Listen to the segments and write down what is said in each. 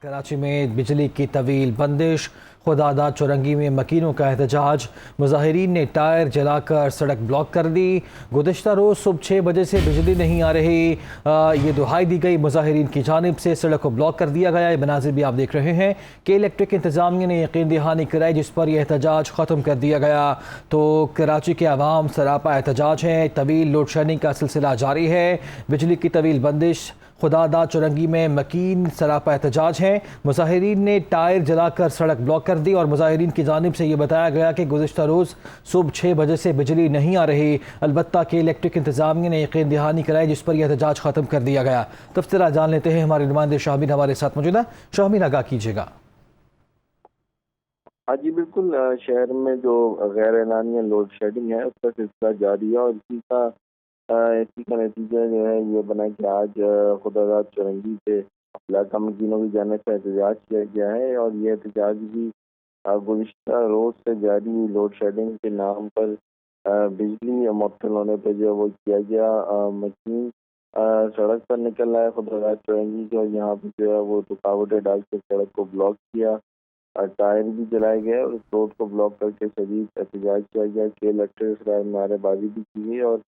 कराची में बिजली की तवील बंदिश, खुदादा चुरंगी में मकीनों का एहतजाज। मुजाहिरीन ने टायर जलाकर सड़क ब्लॉक कर दी। गुज़िश्ता रोज़ सुबह 6 बजे से बिजली नहीं आ रही, ये दुहाई दी गई। मुजाहिरीन की जानिब से सड़क को ब्लॉक कर दिया गया। ये मनाजिर भी आप देख रहे हैं कि इलेक्ट्रिक इंतजामिया ने यकीन दहानी कराई, जिस पर यह एहतजाज ख़त्म कर दिया गया। तो कराची के अवाम सरापा एहतजाज हैं। तवील लोड शेडिंग का सिलसिला जारी है। बिजली की तवील बंदिश, खुदादा चुरंगी में मकीन सरापा एहतजाज है। मुजाहिरीन ने टायर जलाकर सड़क ब्लॉक कर दी और मुजाहिरीन की जानिब से ये बताया गया कि गुज़िश्ता रोज़ सुबह 6 बजे से बिजली नहीं आ रही। अलबत्ता कि इलेक्ट्रिक इंतजामिया ने यकीन दहानी कराई, जिस पर यह एहतजाज ख़त्म कर दिया गया। तफसीला जान लेते हैं, हमारे नुमाइंदे शाहमीन हमारे साथ मौजूद है। शाहमीन, आगाह कीजिएगा। हाँ जी, बिल्कुल। शहर में जो गैर एलानिया लोड शेडिंग है उसका सिलसिला जारी है और इसी का नतीजा जो है ये बना कि आज खुदादाद चुरंगी से इलाका मकीनों की जानिब से एहतजाज किया गया है और ये एहतजाज भी गुज़िश्ता रोज़ से जारी लोड शेडिंग के नाम पर बिजली मुअत्तल होने पर जो है वो किया गया। मकीन सड़क पर निकल रहा है खुदादाद चुरंगी के और यहाँ पर जो है वो रुकावटें डाल के सड़क को ब्लॉक किया। टायर भी जलाए गए और उस रोड को ब्लॉक करके शदीद एहतजाज किया गया कि इलेक्ट्रिक नारेबाजी भी की गई। और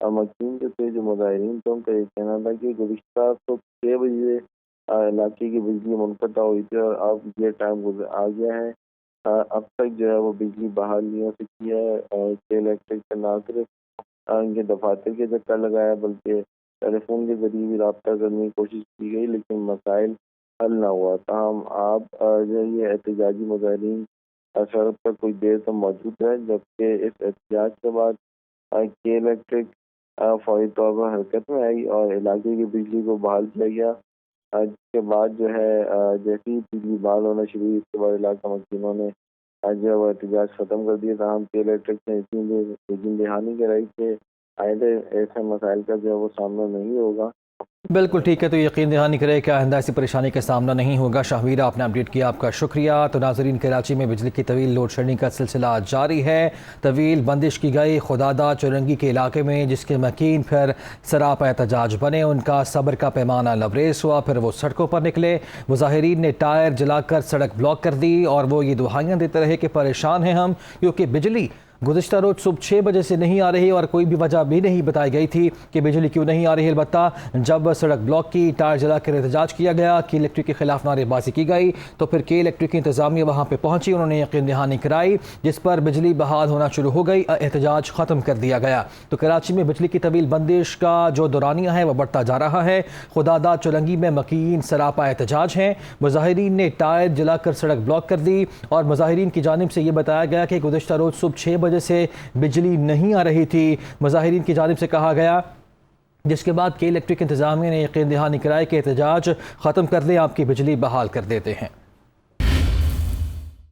मकीन जो थे, जो मुजाहिरीन थे, उनका ये कहना था कि गुज़िश्ता तो 6 बजे इलाके की बिजली मुनक़ता हुई थी और अब ये टाइम आ गया है। अब तक जो है वो बिजली बहाल नहीं हो सकी है। के इलेक्ट्रिक से ना सिर्फ इनके दफातर के चक्कर लगाया बल्कि टेलीफोन के जरिए भी रब्ता करने की कोशिश की गई, लेकिन मसाइल हल ना हुआ। ताहम आप जो ये एहतजाजी मुजाहिरीन सड़क पर कुछ देर तक मौजूद है, जबकि इस एहतजाज के बाद के इलेक्ट्रिक फौरी तौर पर हरकत में आई और इलाके की बिजली को बहाल किया गया। जिसके बाद जो है जैसे ही बिजली बहाल होना शुरू हुई, इसके बाद इलाका मकीनों ने जो है वो एहतजाज ख़त्म कर दिया। ताहम के इलेक्ट्रिक ने यकीन दहानी कराई कि आइंदा ऐसे मसाइल का जो है वो सामना नहीं होगा। बिल्कुल ठीक है, तो यकीन दहानी करे कि आइंदा ऐसी परेशानी का सामना नहीं होगा। शाहमीरा, आपने अपडेट किया, आपका शुक्रिया। तो नाजरीन, कराची में बिजली की तवील लोड शेडिंग का सिलसिला जारी है। तवील बंदिश की गई खुदादा चुरंगी के इलाके में, जिसके मकीन फिर सरापा एहतजाज बने। उनका सब्र का पैमाना लबरेज हुआ, फिर वो सड़कों पर निकले। मुजाहिरीन ने टायर जलाकर सड़क ब्लॉक कर दी और वो ये दुहाइयाँ देते रहे कि परेशान हैं हम, क्योंकि बिजली गुज़िश्ता रोज़ सुबह 6 बजे से नहीं आ रही और कोई भी वजह भी नहीं बताई गई थी कि बिजली क्यों नहीं आ रही। अलबत्ता जब सड़क ब्लॉक की, टायर जला कर एहतजाज किया गया, कि इलेक्ट्रिक के खिलाफ नारेबाजी की गई, तो फिर के इलेक्ट्रिक की इंतजामिया वहाँ पर पहुँची। उन्होंने यकीन दहानी कराई, जिस पर बिजली बहाल होना शुरू हो गई। एहतजाज ख़त्म कर दिया गया। तो कराची में बिजली की तवील बंदिश का जो दौरानिया है वह बढ़ता जा रहा है। खुदादा चुरंगी में मकीन सरापा एहतजाज हैं। मुजाहिरीन ने टायर जलाकर सड़क ब्लॉक कर दी और मुजाहिरीन की जानिब से ये बताया गया कि गुज़िश्ता रोज़ सुबह 6 बजे से बिजली नहीं आ रही थी। मुजाहिरीन की जानिब से कहा गया, जिसके बाद के इलेक्ट्रिक इंतजामिया ने यकीन दहानी कराई कि एहतजाज ख़त्म कर दें, आपकी बिजली बहाल कर देते हैं।